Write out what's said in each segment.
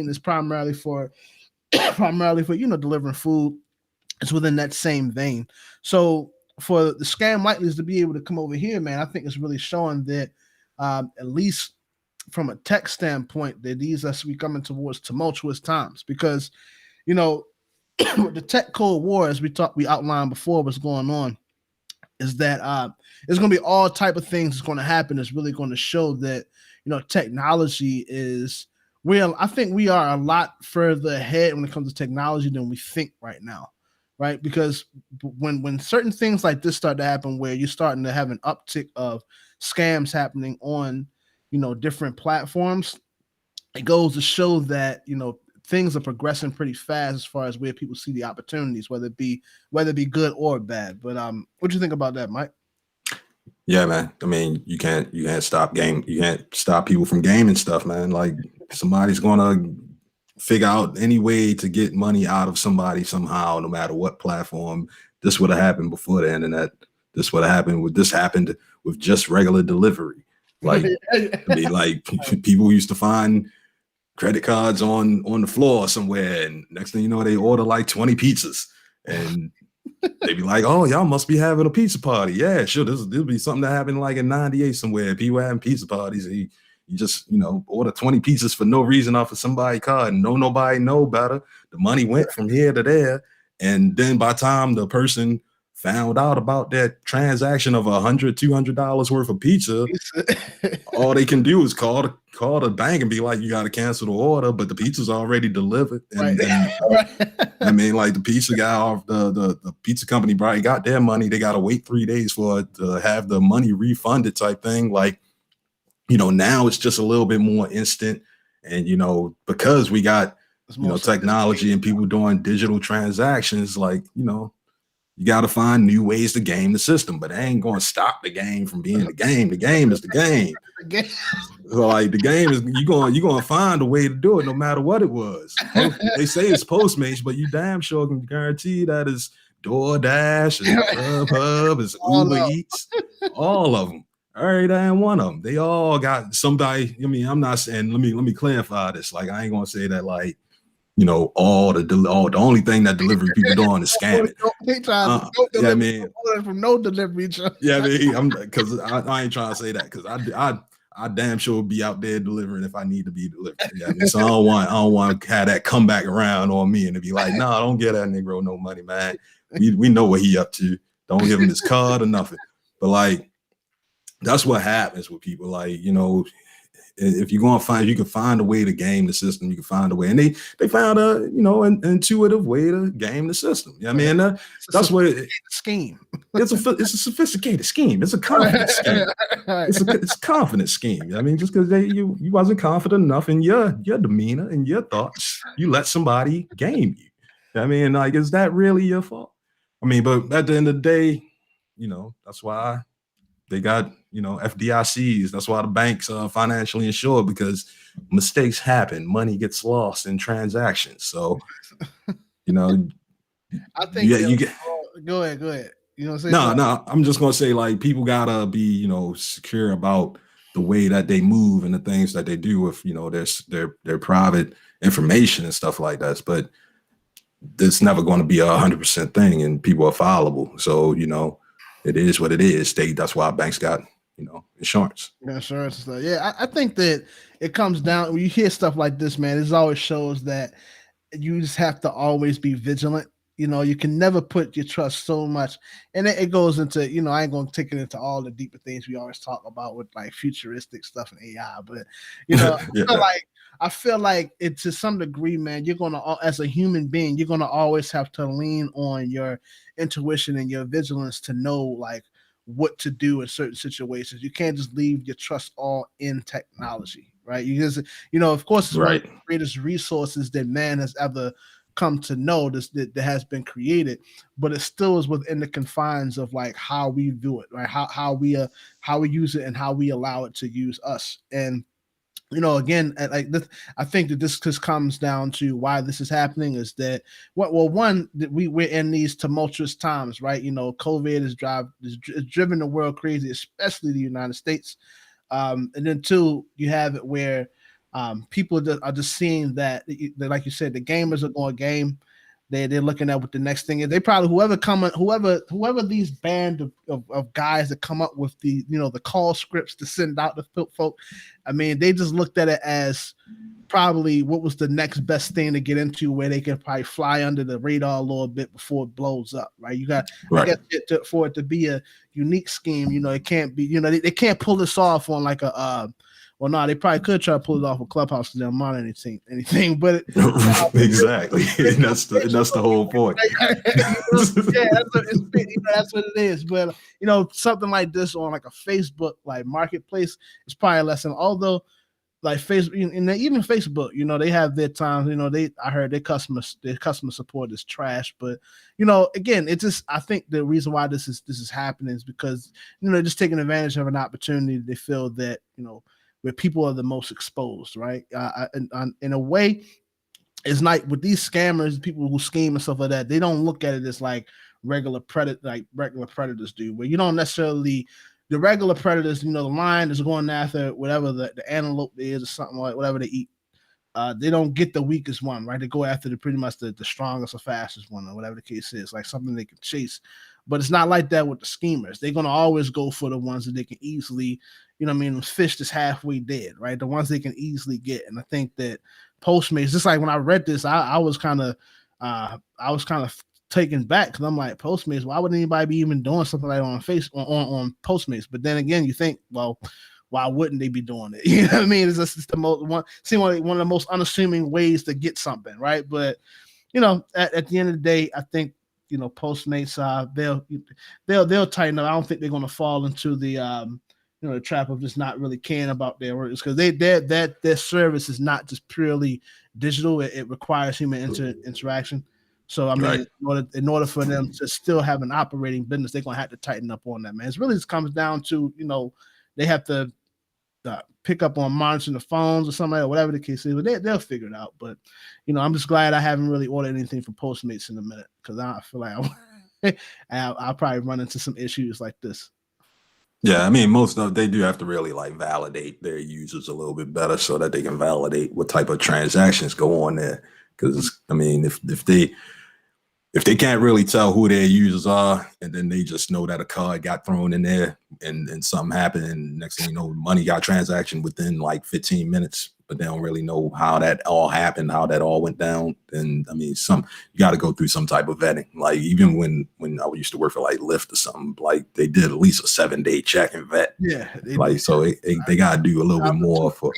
is primarily for primarily for delivering food. It's within that same vein. So for the scam likelies to be able to come over here, man, I think it's really showing that at least from a tech standpoint, that these us we coming towards tumultuous times because you know the tech cold war, as we outlined before, what's going on is that there's going to be all type of things that's going to happen. That's really going to show that technology is real. I think we are a lot further ahead when it comes to technology than we think right now, right? Because when certain things like this start to happen, where you're starting to have an uptick of scams happening on different platforms, it goes to show that things are progressing pretty fast as far as where people see the opportunities, whether it be good or bad. But what do you think about that, Mike? Yeah, man. I mean, you can't stop people from gaming stuff, man. Like somebody's gonna figure out any way to get money out of somebody somehow, no matter what platform. This would have happened before the internet. This happened with just regular delivery. Like I mean, like people used to find credit cards on the floor somewhere, and next thing you know, they order like 20 pizzas, and they be like, "Oh, y'all must be having a pizza party." Yeah, sure. There'll be something that happened like in '98 somewhere. People having pizza parties. And you just order 20 pizzas for no reason off of somebody's card, and nobody know better. The money went from here to there, and then by the time the person found out about that transaction of $100-$200 worth of pizza, all they can do is call the bank and be like, "You got to cancel the order," but the pizza's already delivered. And, I mean, like the pizza guy off the pizza company probably got their money. They got to wait 3 days for it to have the money refunded type thing. Like, now it's just a little bit more instant. And, because we got, technology and people doing digital transactions, like, you got to find new ways to game the system, but they ain't going to stop the game from being the game. The game is the game. So like the game is you're going to find a way to do it no matter what it was. They say it's Postmates, but you damn sure can guarantee that it's DoorDash and Grubhub, it's Uber Eats, all of them. Every damn one of them. They all got somebody. I mean, I'm not saying. Let me clarify this. Like, I ain't gonna say that like the only thing that delivery people doing is scamming. Yeah, I mean, from no delivery. Yeah, I mean, because I ain't trying to say that because I damn sure be out there delivering if I need to be delivered. Yeah, I mean, so I don't want to have that come back around on me and to be like, nah, don't get that Negro no money, man. We know what he up to. Don't give him his card or nothing. But like, that's what happens with people. Like, if you're going to you can find a way to game the system, you can find a way. And they found an intuitive way to game the system. I mean, that's what scheme. It's a sophisticated scheme. It's a confident scheme. It's a confident scheme. I mean, just because you wasn't confident enough in your demeanor and your thoughts, you let somebody game you. I mean, like, is that really your fault? I mean, but at the end of the day, that's why they got, FDICs. That's why the banks are financially insured, because mistakes happen. Money gets lost in transactions. So, I think go ahead. No. I'm just gonna say, like, people gotta be, secure about the way that they move and the things that they do with, their private information and stuff like that. But it's never going to be 100% thing, and people are fallible. So, it is what it is. That's why banks got, insurance. Insurance and stuff. Yeah, I think that it comes down when you hear stuff like this, man. It always shows that you just have to always be vigilant. You can never put your trust so much, and it goes into, I ain't gonna take it into all the deeper things we always talk about with like futuristic stuff and AI, but yeah. I feel like it to some degree, man. You're gonna, as a human being, you're gonna always have to lean on your intuition and your vigilance to know like what to do in certain situations. You can't just leave your trust all in technology, right? You just, of course, it's one of the greatest resources that man has ever come to know that has been created, but it still is within the confines of like how we view it, right? How we use it and how we allow it to use us. And again, like this, I think that this just comes down to why this is happening is that one, that we're in these tumultuous times, right? COVID is driven the world crazy, especially the United States. And then two, you have it where people that are just seeing that, like you said, the gamers are going game. They're looking at what the next thing is. They probably whoever these band of guys that come up with the call scripts to send out to folk. I mean, they just looked at it as probably what was the next best thing to get into where they can probably fly under the radar a little bit before it blows up, right? You got, I Right. guess, for it to be a unique scheme, it can't be, they can't pull this off on like well, no, they probably could try to pull it off with Clubhouse because they don't mind anything, but Exactly. That's the whole point. yeah, that's what it is. But something like this on like a Facebook like marketplace is probably less than. Although like Facebook and even Facebook, they have their times. I heard their customer support is trash. But again, it's just I think the reason why this is happening is because they're just taking advantage of an opportunity. They feel that where people are the most exposed, right? In a way, it's like with these scammers, people who scheme and stuff like that, they don't look at it as like regular predators do, where you don't necessarily the regular predators, the lion is going after whatever the antelope is or something like whatever they eat. They don't get the weakest one, right? They go after pretty much the strongest or fastest one, or whatever the case is, like something they can chase. But it's not like that with the schemers. They're gonna always go for the ones that they can easily, fish that's halfway dead, right? The ones they can easily get. And I think that Postmates, just like when I read this, I was kind of taken back because I'm like, Postmates, why would anybody be even doing something like on on Postmates? But then again, you think, well, why wouldn't they be doing it? You know what I mean? It's the most one of the most unassuming ways to get something, right? But at the end of the day, I think Postmates they'll tighten up. I don't think they're going to fall into the trap of just not really caring about their workers because their service is not just purely digital. It requires human interaction. So I mean, Right. in order for them to still have an operating business, they're gonna have to tighten up on that, man. It really just comes down to they have to pick up on monitoring the phones or something like that, whatever the case is. But they'll figure it out. But I'm just glad I haven't really ordered anything from Postmates in a minute because I feel like I'll probably run into some issues like this. Yeah, I mean, most of they do have to really like validate their users a little bit better so that they can validate what type of transactions go on there. Because I mean, if they can't really tell who their users are, and then they just know that a card got thrown in there and something happened, and next thing you know, money got transaction within like 15 minutes, but they don't really know how that all happened, how that all went down. And I mean, you got to go through some type of vetting. Like even when I used to work for like Lyft or something, like they did at least a 7-day check and vet. Yeah, Like so, they got to do a little bit more for.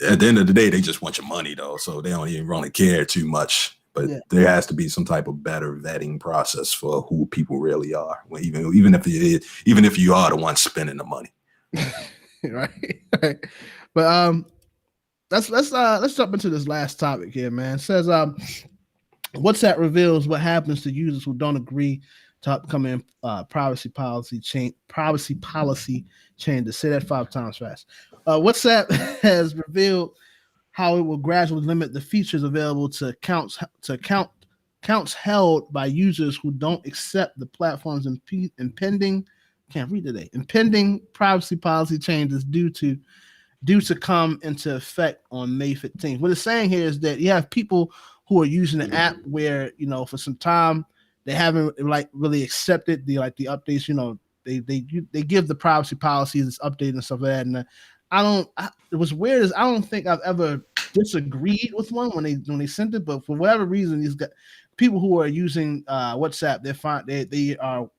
At the end of the day, they just want your money though, so they don't even really care too much. But there has to be some type of better vetting process for who people really are. Even if you are the one spending the money, right. But let's jump into this last topic here, man. It says WhatsApp reveals what happens to users who don't agree to upcoming privacy policy change. To say that 5 times fast. WhatsApp has revealed how it will gradually limit the features available to accounts held by users who don't accept the platform's impending privacy policy changes due to come into effect on May 15th. What it's saying here is that you have people who are using the app where for some time they haven't like really accepted the updates. They give the privacy policies this update and stuff like that. And it was weird as I don't think I've ever disagreed with one when they sent it, but for whatever reason, these people who are using WhatsApp, they are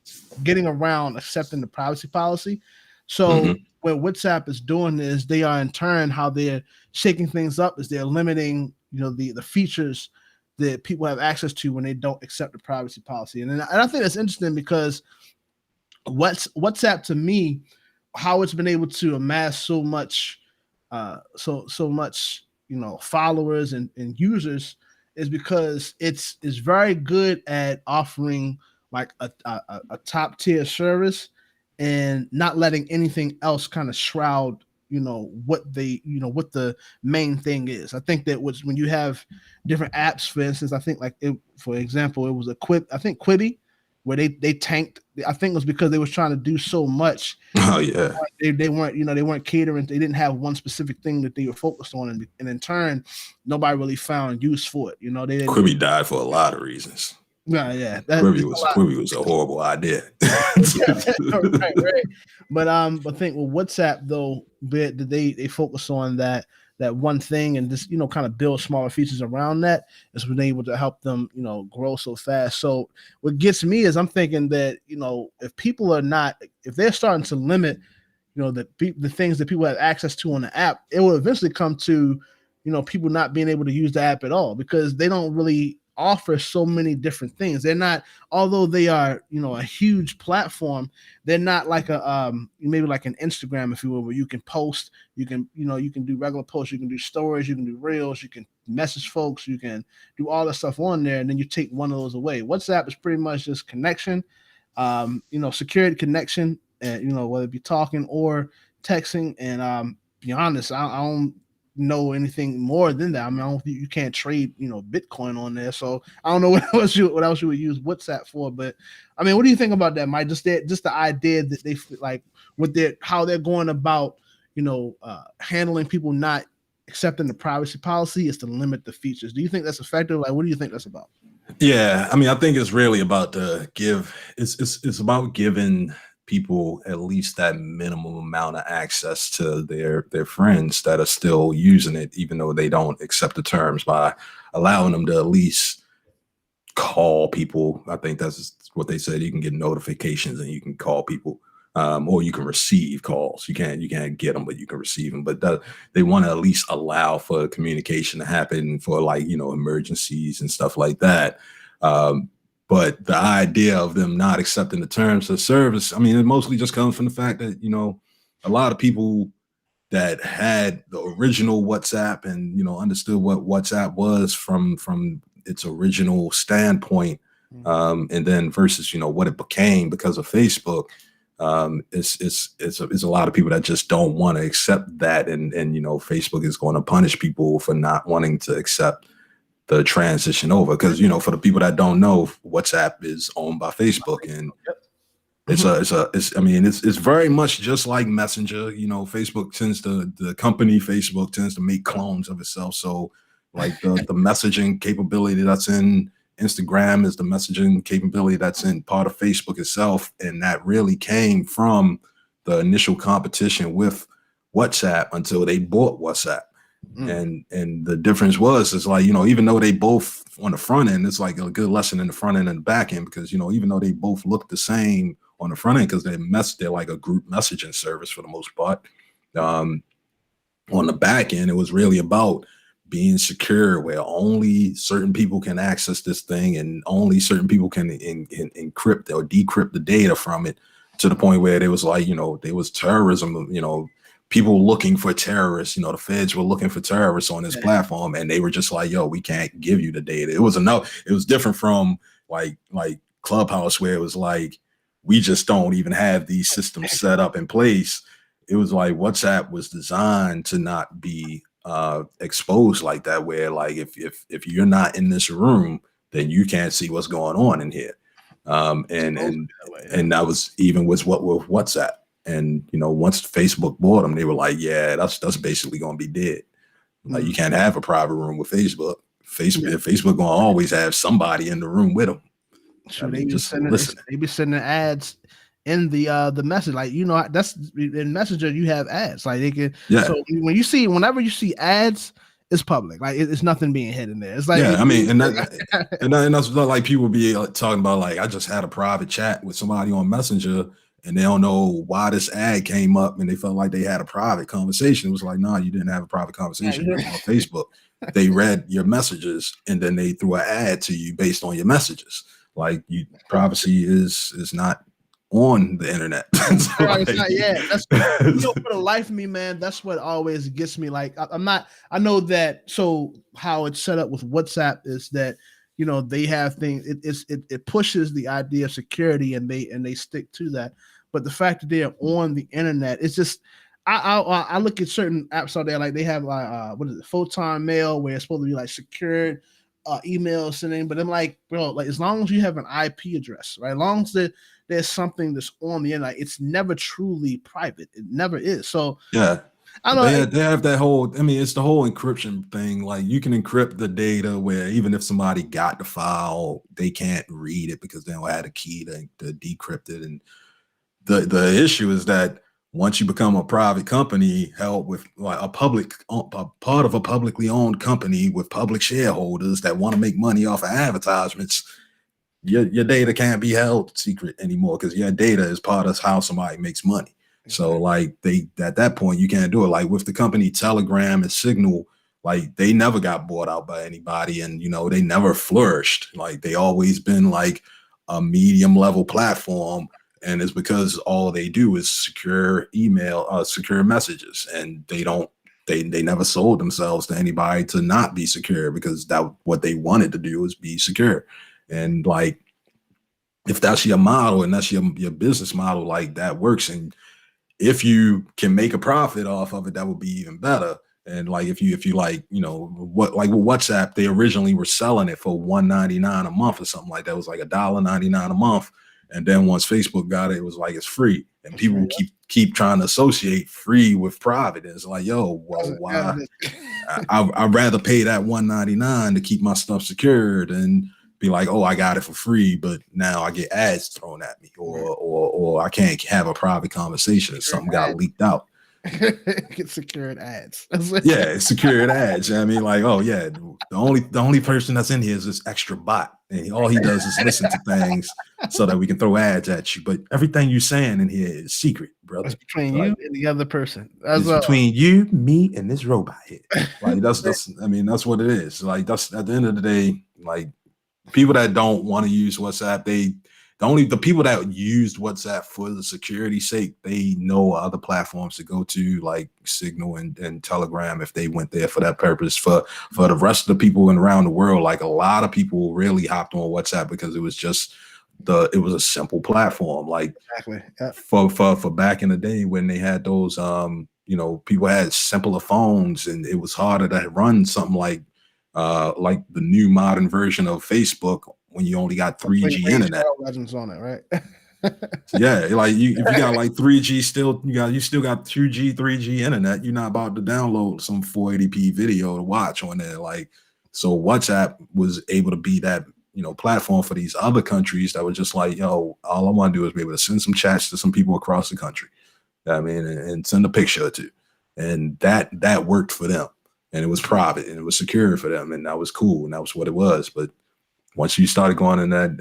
getting around accepting the privacy policy. So what WhatsApp is doing is they are in turn how they're shaking things up is they're limiting the features that people have access to when they don't accept the privacy policy. And I think that's interesting because WhatsApp to me, how it's been able to amass so much followers and users is because it's very good at offering like a top tier service and not letting anything else kind of shroud what the main thing is. I think that when you have different apps, for instance, I think for example, it was I think Quibi. where they tanked. I think it was because they was trying to do so much. Oh yeah, They weren't, they weren't catering. They didn't have one specific thing that they were focused on, and in turn, nobody really found use for it. They didn't. Quibi died for a lot of reasons. Yeah, Quibi was a horrible idea. right, right. But I think with WhatsApp though, bit that they focus on that one thing and just kind of build smaller features around that has been able to help them grow so fast. So what gets me is I'm thinking that if people are not, if they're starting to limit the things that people have access to on the app, it will eventually come to people not being able to use the app at all because they don't really offer so many different things. They're not, although they are a huge platform, they're not like a maybe like an Instagram, if you will, where you can post, you can you can do regular posts, you can do stories, you can do reels, you can message folks, you can do all that stuff on there, and then you take one of those away. WhatsApp is pretty much just connection, secured connection, and whether it be talking or texting. And be honest, I don't know anything more than that. I mean, I don't think you can't trade Bitcoin on there, so I don't know what else you would use WhatsApp for. But I mean, what do you think about that, Mike? Just the idea that they like with their how they're going about handling people not accepting the privacy policy is to limit the features. Do you think that's effective? Like, what do you think that's about? Yeah, I mean, I think it's really about it's about giving people at least that minimum amount of access to their friends that are still using it, even though they don't accept the terms, by allowing them to at least call people. I think that's what they said. You can get notifications and you can call people. Or you can receive calls. You can't get them, but you can receive them. But they want to at least allow for communication to happen for emergencies and stuff like that. But the idea of them not accepting the terms of service, I mean, it mostly just comes from the fact that a lot of people that had the original WhatsApp and understood what WhatsApp was from its original standpoint, and then versus what it became because of Facebook. It's a lot of people that just don't want to accept that, and Facebook is going to punish people for not wanting to accept the transition over, because for the people that don't know, WhatsApp is owned by Facebook, and it's very much just like Messenger. The company Facebook tends to make clones of itself. So like the messaging capability that's in Instagram is the messaging capability that's in part of Facebook itself. And that really came from the initial competition with WhatsApp until they bought WhatsApp. And the difference is like, even though they both on the front end, it's like a good lesson in the front end and the back end, because, even though they both look the same on the front end, because they're like a group messaging service for the most part. On the back end, it was really about being secure, where only certain people can access this thing and only certain people can encrypt or decrypt the data from it, to the point where there was like, there was terrorism, people looking for terrorists, the feds were looking for terrorists on this platform, and they were just like, yo, we can't give you the data. It was different from like Clubhouse, where it was like, we just don't even have these systems set up in place. It was like WhatsApp was designed to not be exposed like that, where like if you're not in this room, then you can't see what's going on in here. And that was even with WhatsApp. And once Facebook bought them, they were like, yeah, that's basically gonna be dead. Like, you can't have a private room with Facebook. Facebook gonna always have somebody in the room with them. Sure, they be sending ads in the message, like that's in Messenger. You have ads, like they can. Yeah. So whenever you see ads, it's public. Like it's nothing being hidden there. It's like I mean, and that's not like people be talking about, like, I just had a private chat with somebody on Messenger, and they don't know why this ad came up, and they felt like they had a private conversation. It was like, nah, you didn't have a private conversation. On Facebook. They read your messages, and then they threw an ad to you based on your messages. Like, privacy is not on the internet. So, like, it's not, that's for the life of me, man. That's what always gets me. Like, I know that. So how it's set up with WhatsApp is that they have things. It pushes the idea of security, and they stick to that. But the fact that they're on the internet, it's just. I look at certain apps out there, like they have like what is it, Photon Mail, where it's supposed to be like secured. emails sending, but I'm like, bro, like as long as you have an IP address, right? As long as there's something that's on the internet, it's never truly private. It never is. So Yeah. I But don't know. they have that whole, I mean, it's the whole encryption thing. Like you can encrypt the data where even if somebody got the file, they can't read it because they don't have a key to decrypt it. And the issue is that once you become a private company held with like a part of a publicly owned company with public shareholders that want to make money off of advertisements, your data can't be held secret anymore because your data is part of how somebody makes money. So Exactly. like they at that point you can't do it. Like with the company Telegram and Signal, like they never got bought out by anybody, and they never flourished. Like they always been like a medium level platform, and it's because all they do is secure email, secure messages, and they never sold themselves to anybody to not be secure because that what they wanted to do is be secure. And like if that's your model and that's your business model, like that works. And if you can make a profit off of it, that would be even better. And like if you like, what like with WhatsApp, they originally were selling it for $1.99 a month or something like that. It was like $1.99 a month. And then once Facebook got it, it was like it's free. And It's free. people keep trying to associate free with private. And it's like, yo, well, Yeah, why? I'd rather pay that $1.99 to keep my stuff secured and be like, oh, I got it for free, but now I get ads thrown at me, or I can't have a private conversation. Something got leaked out. Get secured ads. Yeah, it's secured ads. I mean, like, oh yeah, the only person that's in here is this extra bot, and all he does is listen to things so that we can throw ads at you. But everything you're saying in here is secret, brother. It's between Like, you and the other person. That's it's between you, me, and this robot here. Like that's I mean, that's what it is. Like that's at the end of the day, like people that don't want to use WhatsApp, the people that used WhatsApp for the security sake, they know other platforms to go to, like Signal and Telegram, if they went there for that purpose. For the rest of the people around the world, like a lot of people really hopped on WhatsApp because it was just it was a simple platform. Like exactly. Yeah. for back in the day when they had those people had simpler phones and it was harder to run something like the new modern version of Facebook when you only got 3G internet. Legends on it, right? Yeah, like if you got like 3G still, you still got 2G, 3G internet. You're not about to download some 480p video to watch on there. Like, so WhatsApp was able to be that platform for these other countries that was just like, yo, all I want to do is be able to send some chats to some people across the country. I mean, and send a picture or two, and that worked for them, and it was private and it was secure for them, and that was cool, and that was what it was. But once you started going in that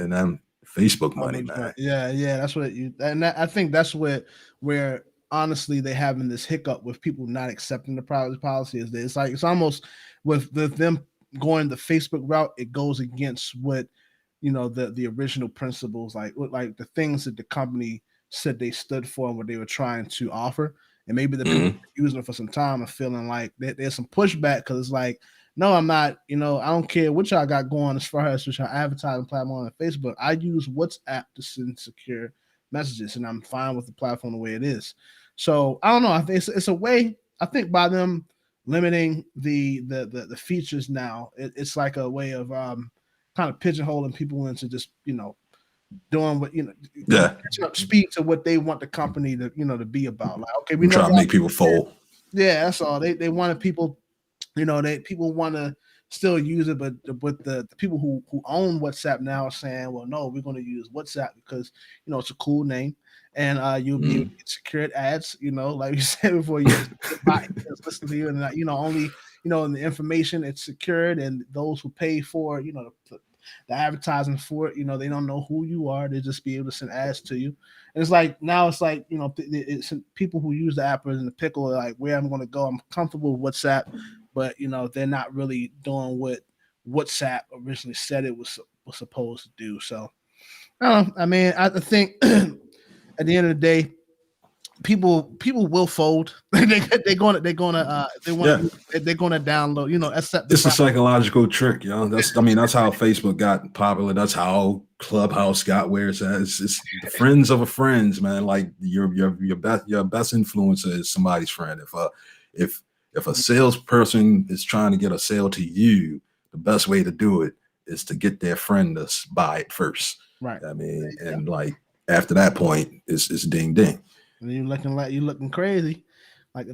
Facebook money, man. Yeah, that's what I think that's where honestly they having this hiccup with people not accepting the privacy policy is that it's almost with them going the Facebook route, it goes against what the original principles, like the things that the company said they stood for and what they were trying to offer. And maybe the people using it for some time are feeling like there's some pushback because it's like, no, I'm not, I don't care what y'all got going as far as your advertising platform on Facebook. I use WhatsApp to send secure messages and I'm fine with the platform the way it is. So I don't know. I think it's a way, I think by them limiting the features now, it's like a way of kind of pigeonholing people into just, doing what speak to what they want the company to to be about. Like, okay, we know try to make people fold. Yeah, that's all. They wanted people, people want to still use it, but the people who own WhatsApp now are saying, well, no, we're going to use WhatsApp because it's a cool name, and you'll be able to get secured ads. Like you said before, you just listen to you, and only and the information it's secured, and those who pay for the advertising for it, they don't know who you are. They just be able to send ads to you. And it's like now it's like it's people who use the app are in the pickle, like where I'm going to go. I'm comfortable with WhatsApp, but they're not really doing what WhatsApp originally said it was supposed to do. So I mean, I think at the end of the day, people will fold. they're gonna download. Accept. It's a psychological trick, That's how Facebook got popular. That's how Clubhouse got where it's at. It's the friends of a friends, man. Like your best influencer is somebody's friend. If a salesperson is trying to get a sale to you, the best way to do it is to get their friend to buy it first. Right. I mean, and like after that point, it's ding ding. And you looking crazy, like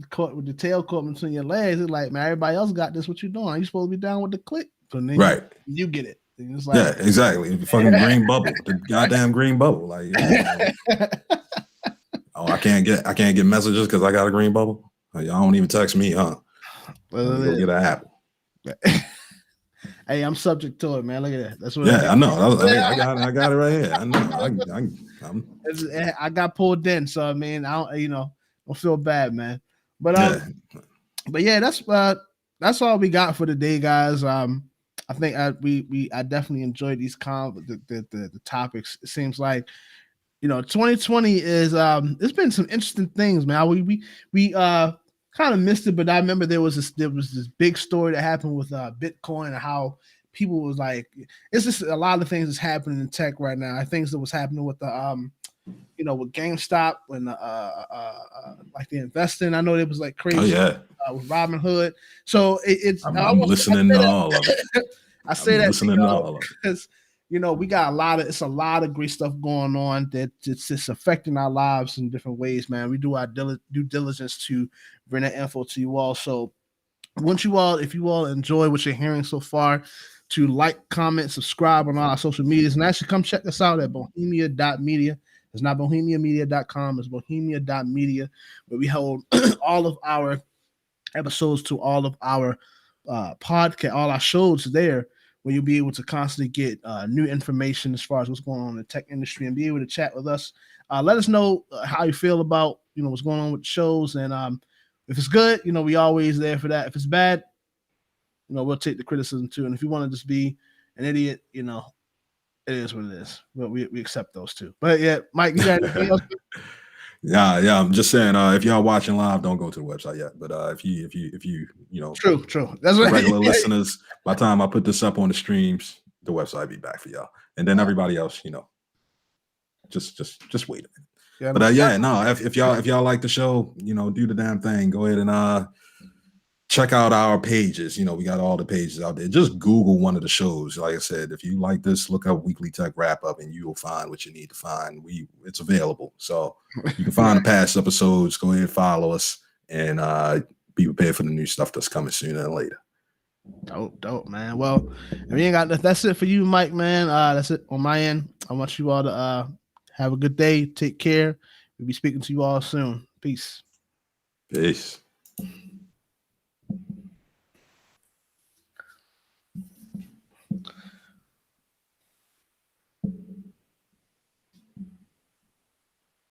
caught with the tail caught between your legs. It's like, man, everybody else got this. What you doing? You supposed to be down with the click, so then Right. you get it. And it's like, Yeah, exactly. The fucking green bubble, the goddamn green bubble. Like, oh, I can't get messages because I got a green bubble. Like, y'all don't even text me, huh? Let me go get an apple. Hey, I'm subject to it, man. Look at that. That's what. Yeah, I know. I got it right here. I know. I got pulled in, so I mean, I don't feel bad, man. But yeah, that's all we got for today, guys. I think I definitely enjoyed these the topics. It seems like 2020 is it's been some interesting things, man. We kind of missed it, but I remember there was this big story that happened with Bitcoin and how people was like, it's just a lot of things that's happening in tech right now. Things that was happening with the with GameStop when like they investing. I know it was like crazy. Oh yeah. With Robinhood. So I'm listening to all of it. I say that because we got a lot of great stuff going on that it's just affecting our lives in different ways, man. We do our due diligence to bring that info to you all. So if you all enjoy what you're hearing so far, to like, comment, subscribe on all our social medias, and actually come check us out at bohemia.media. It's not bohemiamedia.com, it's bohemia.media, where we hold all of our episodes to all of our podcast, all our shows there, where you'll be able to constantly get new information as far as what's going on in the tech industry and be able to chat with us. Let us know how you feel about what's going on with the shows, and if it's good, we always there for that. If it's bad, we'll take the criticism too. And if you want to just be an idiot, it is what it is. But we accept those too. But yeah, Mike, you got anything else? Yeah. I'm just saying, if y'all watching live, don't go to the website yet. But if you true. That's what regular listeners, by the time I put this up on the streams, the website be back for y'all. And then everybody else, just wait a minute. Yeah, but if y'all like the show, do the damn thing. Go ahead and check out our pages. We got all the pages out there. Just Google one of the shows. Like I said, if you like this, look up Weekly Tech Wrap Up and you will find what you need to find. It's available. So you can find the past episodes. Go ahead, follow us, and be prepared for the new stuff that's coming sooner than later. Dope, man. Well, if you ain't got that's it for you, Mike, man. That's it on my end. I want you all to have a good day. Take care. We'll be speaking to you all soon. Peace.